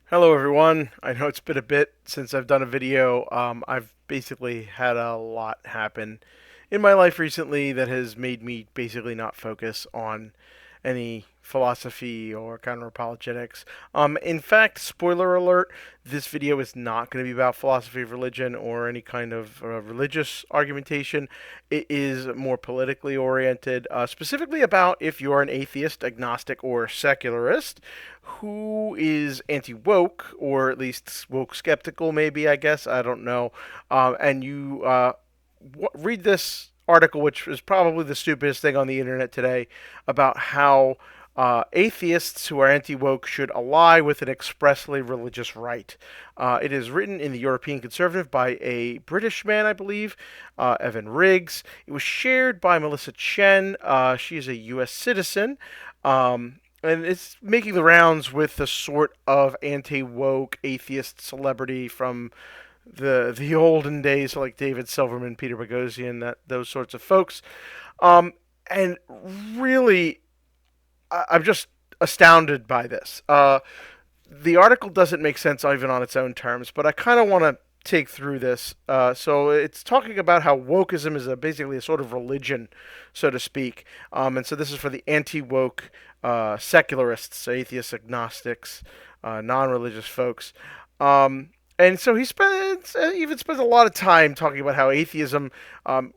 Hello everyone. I know it's been a bit since I've done a video. I've basically had a lot happen in my life recently that has made me basically not focus on any philosophy or counter apologetics. In fact, spoiler alert, this video is not going to be about philosophy of religion or any kind of religious argumentation. It is more politically oriented, specifically about if you're an atheist, agnostic, or secularist who is anti woke, or at least woke skeptical, maybe, I guess. I don't know. And you read this article, which is probably the stupidest thing on the internet today, about how atheists who are anti woke should ally with an expressly religious right. It is written in the European Conservative by a British man, I believe, Evan Riggs. It was shared by Melissa Chen. She is a U.S. citizen. And it's making the rounds with the sort of anti woke atheist celebrity from the olden days, like David Silverman, Peter Boghossian, those sorts of folks. Um, and really, I'm just astounded by this. The article doesn't make sense even on its own terms, but I kind of want to take through this. So it's talking about how wokeism is basically a sort of religion, so to speak. And so this is for the anti-woke secularists, atheists, agnostics, non-religious folks. And so even spends a lot of time talking about how atheism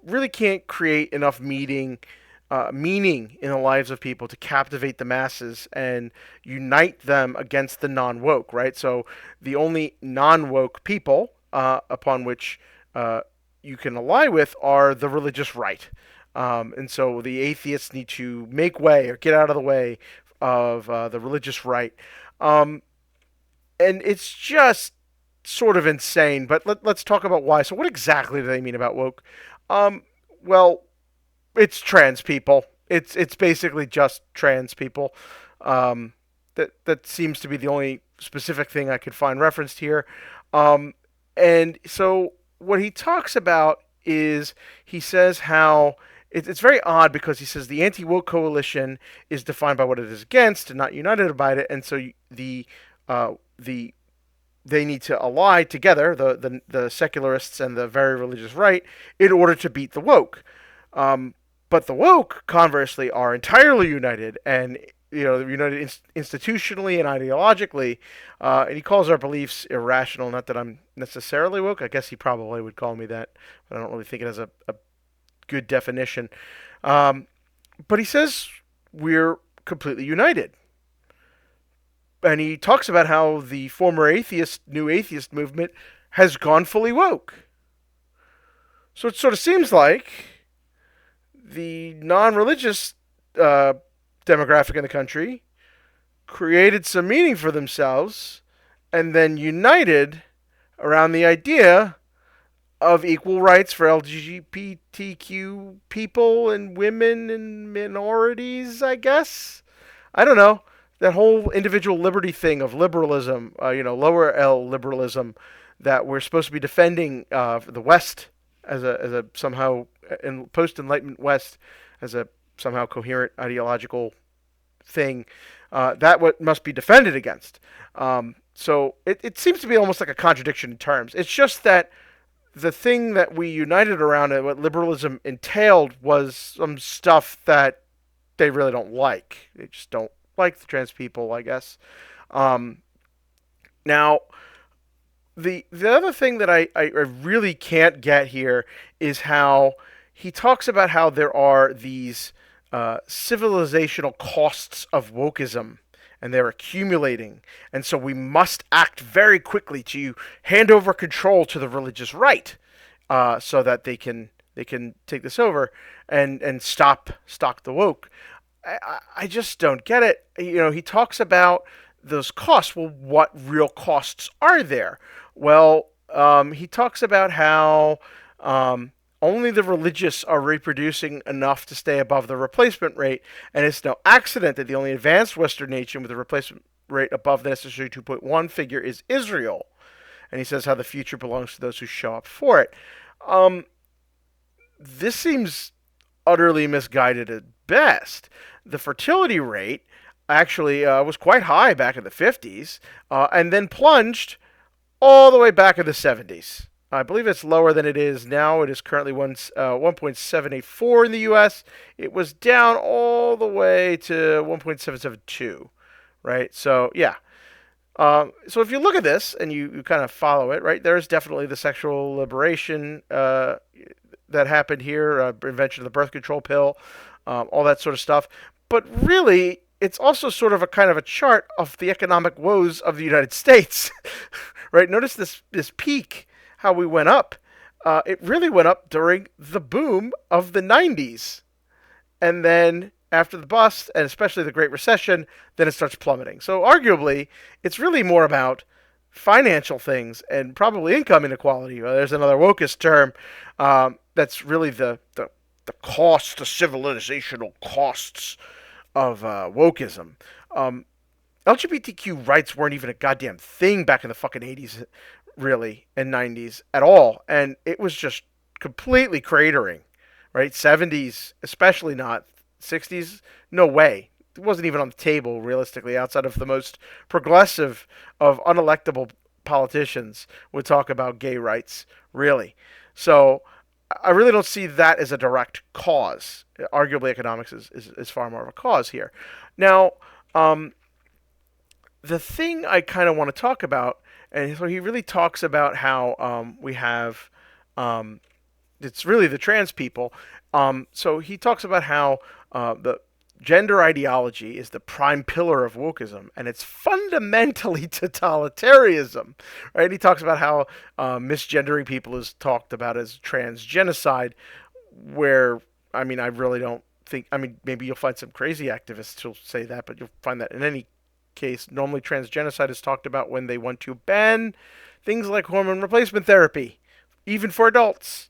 really can't create enough meaning in the lives of people to captivate the masses and unite them against the non-woke, right? So the only non-woke people upon which you can ally with are the religious right. And so the atheists need to make way or get out of the way of the religious right. Um, and it's just sort of insane, but let's talk about why. So what exactly do they mean about woke? Um, well, it's trans people. It's basically just trans people. That seems to be the only specific thing I could find referenced here. Um, and so what he talks about is he says how it's very odd because he says the anti woke coalition is defined by what it is against and not united by it, and so the they need to ally together, the secularists and the very religious right, in order to beat the woke. Um, but the woke, conversely, are entirely united and united institutionally and ideologically. And he calls our beliefs irrational. Not that I'm necessarily woke. I guess he probably would call me that, but I don't really think it has a good definition. Um, but he says we're completely united. And he talks about how the former new atheist movement has gone fully woke. So it sort of seems like the non-religious uh, demographic in the country created some meaning for themselves and then united around the idea of equal rights for LGBTQ people and women and minorities, I guess. I don't know. That whole individual liberty thing of liberalism, lower L liberalism, that we're supposed to be defending the West as a somehow in post Enlightenment West as a somehow coherent ideological thing, that what must be defended against. So it seems to be almost like a contradiction in terms. It's just that the thing that we united around and what liberalism entailed was some stuff that they really don't like. They just don't like the trans people, I guess. Um, Now, the other thing that I really can't get here is how he talks about how there are these civilizational costs of wokeism and they're accumulating. And so we must act very quickly to hand over control to the religious right so that they can take this over and stop the woke. I just don't get it. He talks about those costs. Well, what real costs are there? Well, he talks about how only the religious are reproducing enough to stay above the replacement rate, and it's no accident that the only advanced Western nation with a replacement rate above the necessary 2.1 figure is Israel. And he says how the future belongs to those who show up for it. Um, this seems utterly misguided at best. The fertility rate actually was quite high back in the 50s, and then plunged all the way back in the 70s. I believe it's lower than it is now. It is currently 1.784 in the U.S. It was down all the way to 1.772, right? So, yeah. So if you look at this and you kind of follow it, right, there's definitely the sexual liberation that happened here, invention of the birth control pill, all that sort of stuff. But really, it's also sort of a kind of a chart of the economic woes of the United States, right? Notice this peak, how we went up. It really went up during the boom of the 90s. And then after the bust, and especially the Great Recession, then it starts plummeting. So arguably, it's really more about financial things and probably income inequality. Well, there's another wokeist term that's really the cost, the civilizational costs of wokeism. Um, LGBTQ rights weren't even a goddamn thing back in the fucking 80s, really, and 90s at all. And it was just completely cratering, right? 70s, especially not. 60s, no way. It wasn't even on the table, realistically, outside of the most progressive of unelectable politicians would talk about gay rights, really. So I really don't see that as a direct cause. Arguably, economics is far more of a cause here. Now, um, the thing I kind of want to talk about, and so he really talks about how we have, um, it's really the trans people. So he talks about how the gender ideology is the prime pillar of wokeism, and it's fundamentally totalitarianism, right? He talks about how misgendering people is talked about as trans genocide, where, I mean, I really don't think, I mean, maybe you'll find some crazy activists who'll say that, but you'll find that in any case, normally trans genocide is talked about when they want to ban things like hormone replacement therapy, even for adults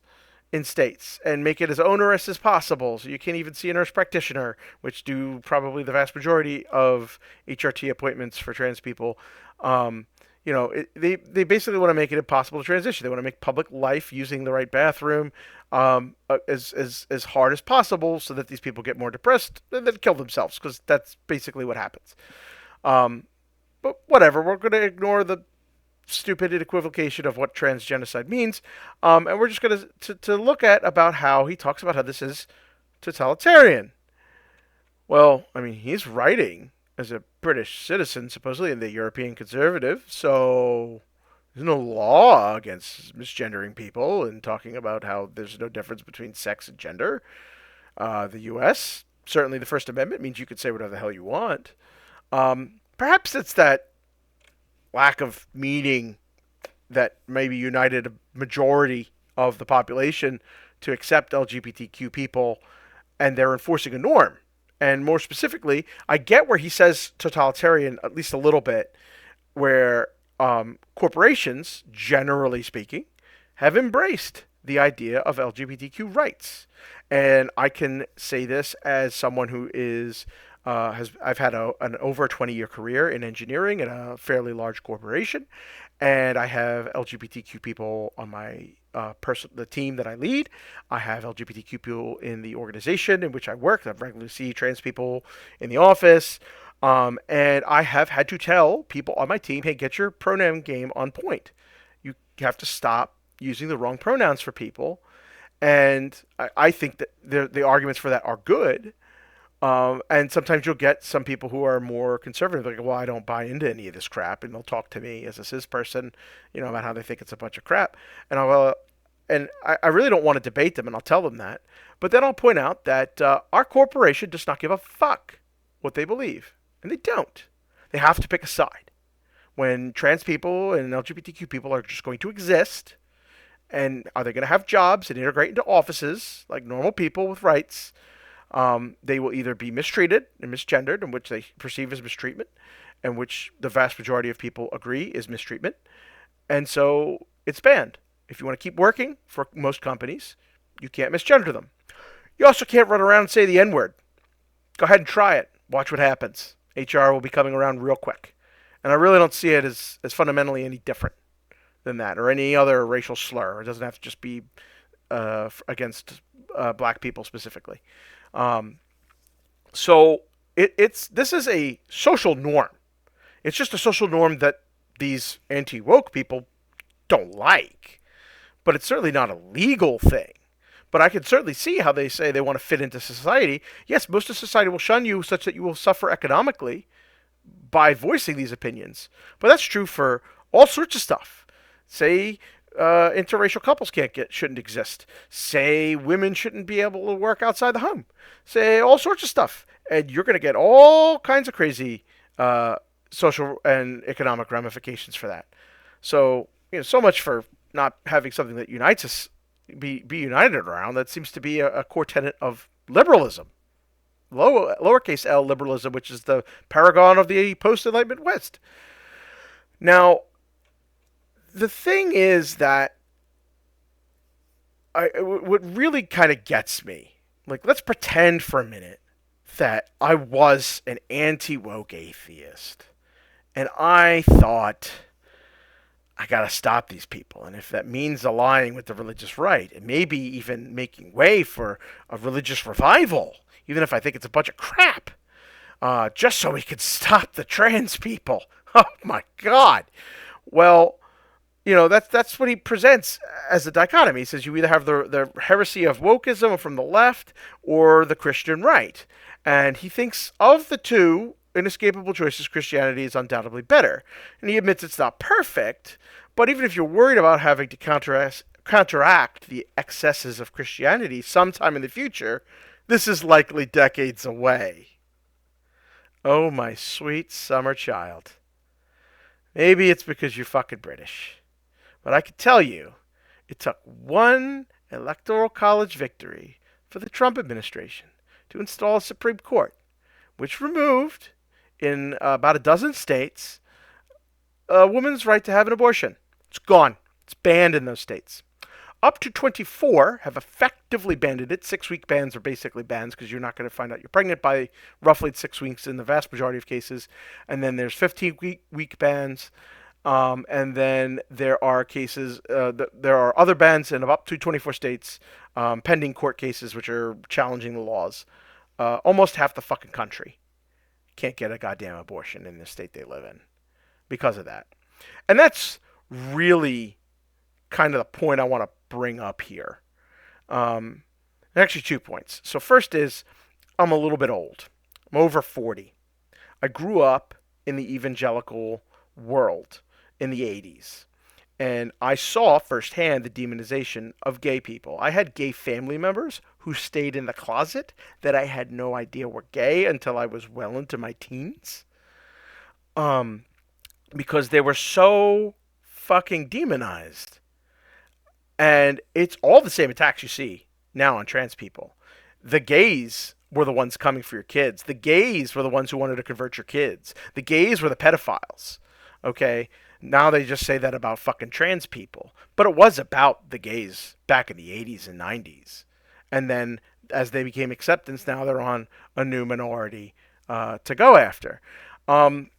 in states, and make it as onerous as possible. So you can't even see a nurse practitioner, which do probably the vast majority of HRT appointments for trans people. They basically want to make it impossible to transition. They want to make public life using the right bathroom as hard as possible, so that these people get more depressed and then kill themselves, because that's basically what happens. Um, but whatever, we're going to ignore the stupid equivocation of what trans genocide means, and we're just going to look at about how he talks about how this is totalitarian. Well, I mean, he's writing as a British citizen, supposedly, in the European conservative, so there's no law against misgendering people and talking about how there's no difference between sex and gender. The U.S., certainly the First Amendment means you could say whatever the hell you want. Perhaps it's that lack of meaning that maybe united a majority of the population to accept LGBTQ people, and they're enforcing a norm. And more specifically, I get where he says totalitarian at least a little bit, where corporations, generally speaking, have embraced the idea of LGBTQ rights. And I can say this as someone who is I've had an over 20-year career in engineering at a fairly large corporation, and I have LGBTQ people on my the team that I lead. I have LGBTQ people in the organization in which I work. I regularly see trans people in the office, and I have had to tell people on my team, "Hey, get your pronoun game on point. You have to stop using the wrong pronouns for people." And I think that the arguments for that are good. And sometimes you'll get some people who are more conservative, like, well, I don't buy into any of this crap, and they'll talk to me as a cis person, about how they think it's a bunch of crap. And I really don't want to debate them, and I'll tell them that. But then I'll point out that our corporation does not give a fuck what they believe, and they don't. They have to pick a side. When trans people and LGBTQ people are just going to exist, and are they going to have jobs and integrate into offices like normal people with rights? They will either be mistreated and misgendered, in which they perceive as mistreatment, and which the vast majority of people agree is mistreatment. And so it's banned. If you want to keep working for most companies, you can't misgender them. You also can't run around and say the N-word. Go ahead and try it. Watch what happens. HR will be coming around real quick. And I really don't see it as fundamentally any different than that, or any other racial slur. It doesn't have to just be against black people specifically. So this is a social norm. It's just a social norm that these anti-woke people don't like. But it's certainly not a legal thing. But I can certainly see how they say they want to fit into society. Yes, most of society will shun you such that you will suffer economically by voicing these opinions. But that's true for all sorts of stuff. Say interracial couples shouldn't exist. Say women shouldn't be able to work outside the home. Say all sorts of stuff, and you're going to get all kinds of crazy social and economic ramifications for that. So so much for not having something that unites us, be united around. That seems to be a core tenet of liberalism. Lowercase l liberalism, which is the paragon of the post-Enlightenment West. Now, the thing is that what really kind of gets me, like, let's pretend for a minute that I was an anti-woke atheist, and I thought, I gotta stop these people, and if that means aligning with the religious right, and maybe even making way for a religious revival, even if I think it's a bunch of crap, just so we could stop the trans people. Oh my God! Well, that's what he presents as a dichotomy. He says you either have the heresy of wokeism from the left or the Christian right, and he thinks of the two inescapable choices, Christianity is undoubtedly better, and he admits it's not perfect. But even if you're worried about having to counteract the excesses of Christianity sometime in the future, this is likely decades away. Oh, my sweet summer child. Maybe it's because you're fucking British. But I can tell you, it took one electoral college victory for the Trump administration to install a Supreme Court, which removed, in about a dozen states, a woman's right to have an abortion. It's gone. It's banned in those states. Up to 24 have effectively banned it. 6-week bans are basically bans because you're not going to find out you're pregnant by roughly 6 weeks in the vast majority of cases. And then there's 15-week bans. And then there are cases, there are other bans in up to 24 states, pending court cases which are challenging the laws. Almost half the fucking country can't get a goddamn abortion in the state they live in because of that. And that's really kind of the point I want to bring up here. Actually, 2 points. So first is, I'm a little bit old. I'm over 40. I grew up in the evangelical world in the 80s. And I saw firsthand the demonization of gay people. I had gay family members who stayed in the closet that I had no idea were gay until I was well into my teens. Because they were so fucking demonized. And it's all the same attacks you see now on trans people. The gays were the ones coming for your kids. The gays were the ones who wanted to convert your kids. The gays were the pedophiles. Okay? Now they just say that about fucking trans people. But it was about the gays back in the 80s and 90s. And then as they became acceptance, now they're on a new minority to go after. And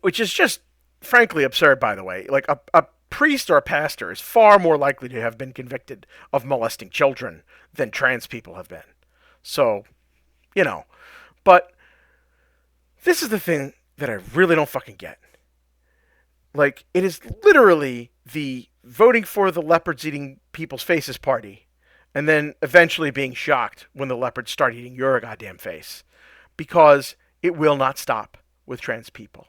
which is just frankly absurd, by the way. Like a priest or a pastor is far more likely to have been convicted of molesting children than trans people have been. So, but this is the thing that I really don't fucking get. Like, it is literally the voting for the leopards eating people's faces party, and then eventually being shocked when the leopards start eating your goddamn face, because it will not stop with trans people.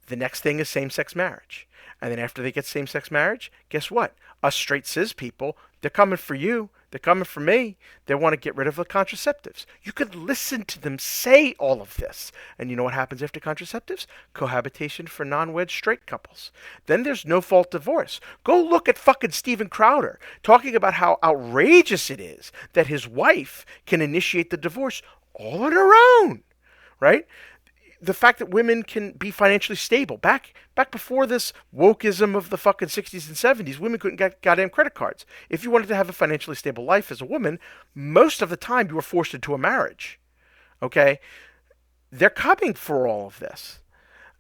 The next thing is same-sex marriage. And then after they get same-sex marriage, guess what? Us straight cis people, they're coming for you. They're coming for me. They want to get rid of the contraceptives. You could listen to them say all of this. And you know what happens after contraceptives? Cohabitation for non-wed straight couples. Then there's no-fault divorce. Go look at fucking Steven Crowder talking about how outrageous it is that his wife can initiate the divorce all on her own, right? The fact that women can be financially stable. Back before this wokeism of the fucking 60s and 70s, women couldn't get goddamn credit cards. If you wanted to have a financially stable life as a woman, most of the time you were forced into a marriage. Okay? They're coming for all of this.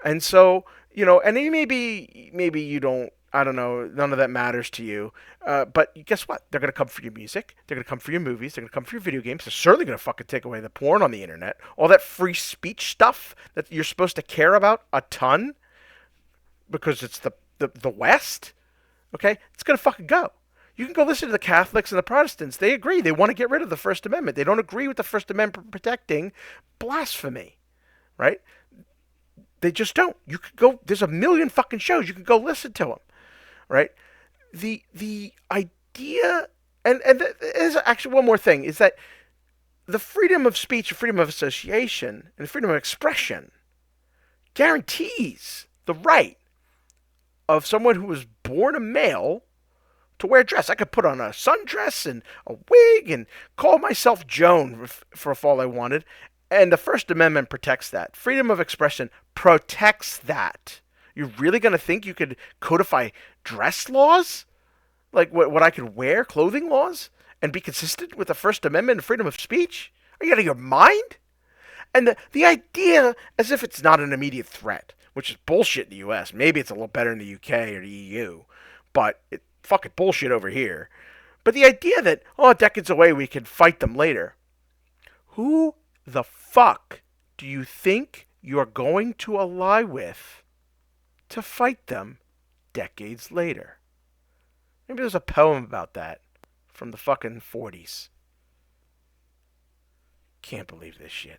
And so, and maybe you don't I don't know, none of that matters to you. But guess what? They're going to come for your music. They're going to come for your movies. They're going to come for your video games. They're certainly going to fucking take away the porn on the internet. All that free speech stuff that you're supposed to care about a ton because it's the West. Okay? It's going to fucking go. You can go listen to the Catholics and the Protestants. They agree. They want to get rid of the First Amendment. They don't agree with the First Amendment protecting blasphemy, right? They just don't. You could go. There's a million fucking shows. You can go listen to them, right? The idea, and there's actually one more thing, is that the freedom of speech, freedom of association, and freedom of expression guarantees the right of someone who was born a male to wear a dress. I could put on a sundress and a wig and call myself Joan for all I wanted. And the First Amendment protects that. Freedom of expression protects that. You're really going to think you could codify dress laws? Like what I could wear, clothing laws? And be consistent with the First Amendment and freedom of speech? Are you out of your mind? And the idea as if it's not an immediate threat, which is bullshit in the U.S. Maybe it's a little better in the U.K. or the EU, but it's fucking bullshit over here. But the idea that, oh, decades away we can fight them later. Who the fuck do you think you're going to ally with to fight them decades later? Maybe there's a poem about that from the fucking 40s. Can't believe this shit.